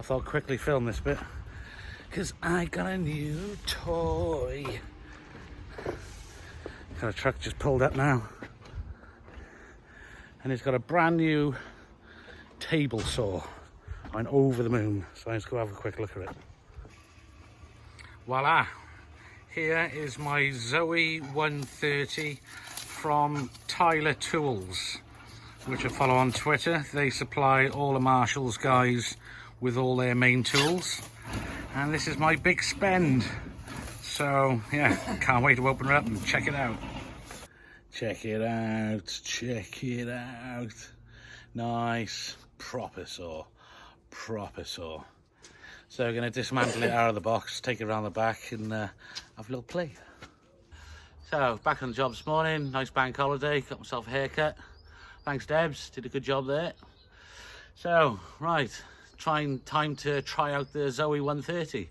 thought quickly film this bit because I got a new toy. Got a truck just pulled up now, and it's got a brand new table saw. I'm over the moon, so let's go have a quick look at it. Voila! Here is my Zoe 130 from Tyler Tools, which I follow on Twitter. They supply all the Marshalls guys with all their main tools, and this is my big spend. So yeah, can't wait to open it up and check it out. Check it out, check it out. Nice, proper saw, proper saw. So we're going to dismantle it out of the box, take it around the back and have a little play. So back on the job this morning, nice bank holiday, got myself a haircut. Thanks Debs, did a good job there. So, right, time to try out the Zoe 130.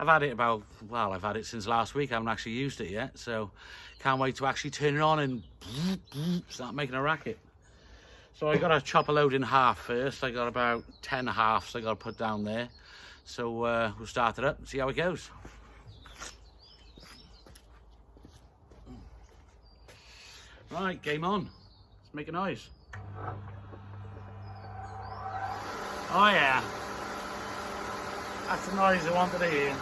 I've had it since last week. I haven't actually used it yet, so can't wait to actually turn it on and start making a racket. So I got to chop a load in half first. I got about 10 halves I got to put down there. So we'll start it up and see how it goes. Right, game on. Let's make a noise. Oh yeah. That's the noise I wanted to hear.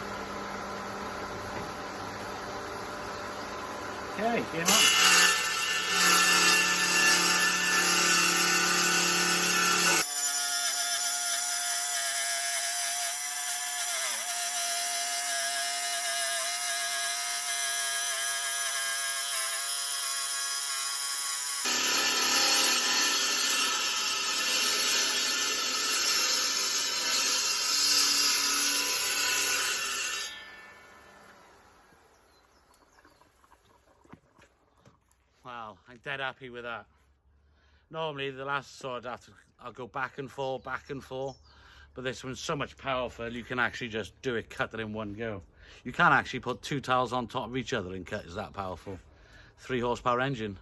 Okay, game on. Wow, I'm dead happy with that. Normally the last saw I'll go back and forth, but this one's so much powerful you can actually just do it, cut it in one go. You can actually put two tiles on top of each other and cut, it's that powerful. 3 horsepower engine.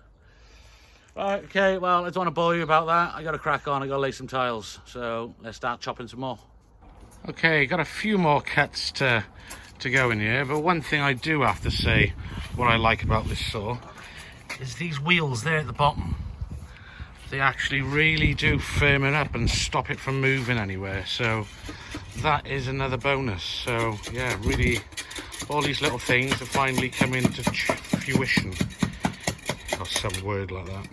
Right, okay, well I don't want to bore you about that. I got to crack on, I got to lay some tiles, so let's start chopping some more. Okay, got a few more cuts to go in here, but one thing I do have to say what I like about this saw is these wheels there at the bottom. They actually really do firm it up and stop it from moving anywhere, so that is another bonus. So yeah, really all these little things are finally coming to fruition, or some word like that.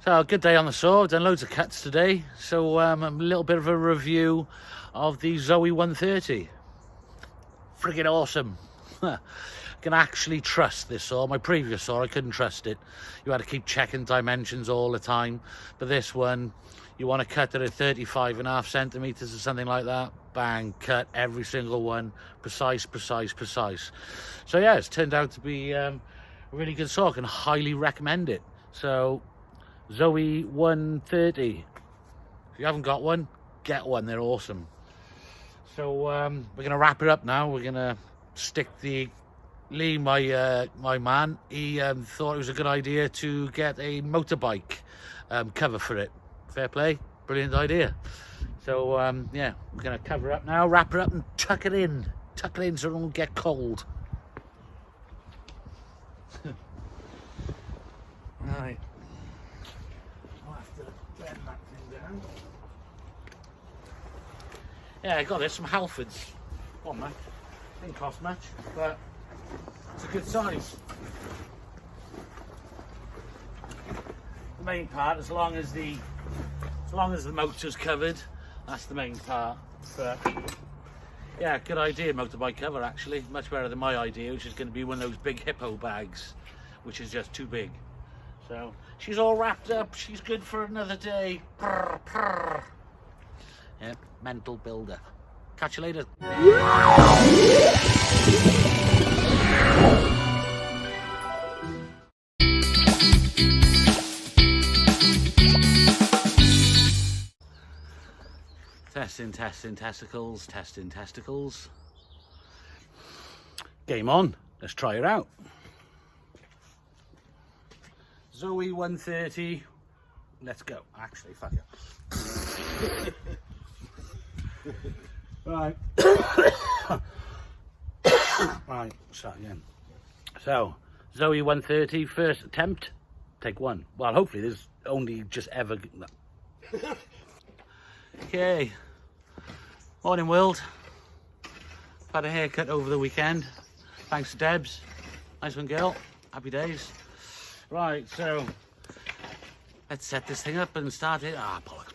So a good day on the saw, done loads of cuts today, so a little bit of a review of the Zoe 130. Friggin' awesome. Can actually trust this saw. My previous saw I couldn't trust it. You had to keep checking dimensions all the time, but this one you want to cut it at 35.5 centimeters or something like that, bang, cut every single one, precise. So yeah, it's turned out to be a really good saw. I can highly recommend it. So Zoe 130, if you haven't got one, get one, they're awesome. So we're gonna wrap it up now. We're gonna stick Lee, my man, he thought it was a good idea to get a motorbike cover for it. Fair play, brilliant idea. So yeah, we're gonna cover it up now, wrap it up and tuck it in so it won't get cold. Right, I'll have to bend that thing down. Yeah, I got this from Halfords. Not much, didn't cost much, but it's a good size. The main part, as long as the motor's covered, that's the main part. But yeah, good idea, motorbike cover actually. Much better than my idea, which is going to be one of those big hippo bags, which is just too big. So she's all wrapped up. She's good for another day. Purr, purr. Yep, mental builder. Catch you later. Testing testicles. Game on. Let's try it out. Zoe 130. Let's go. Actually, fuck it. Right. Right, start again. So, Zoe 130, first attempt, take one. Well, hopefully there's only just ever... Okay. Morning, world. Had a haircut over the weekend. Thanks to Debs. Nice one, girl. Happy days. Right, so let's set this thing up and start it. Ah, bollocks.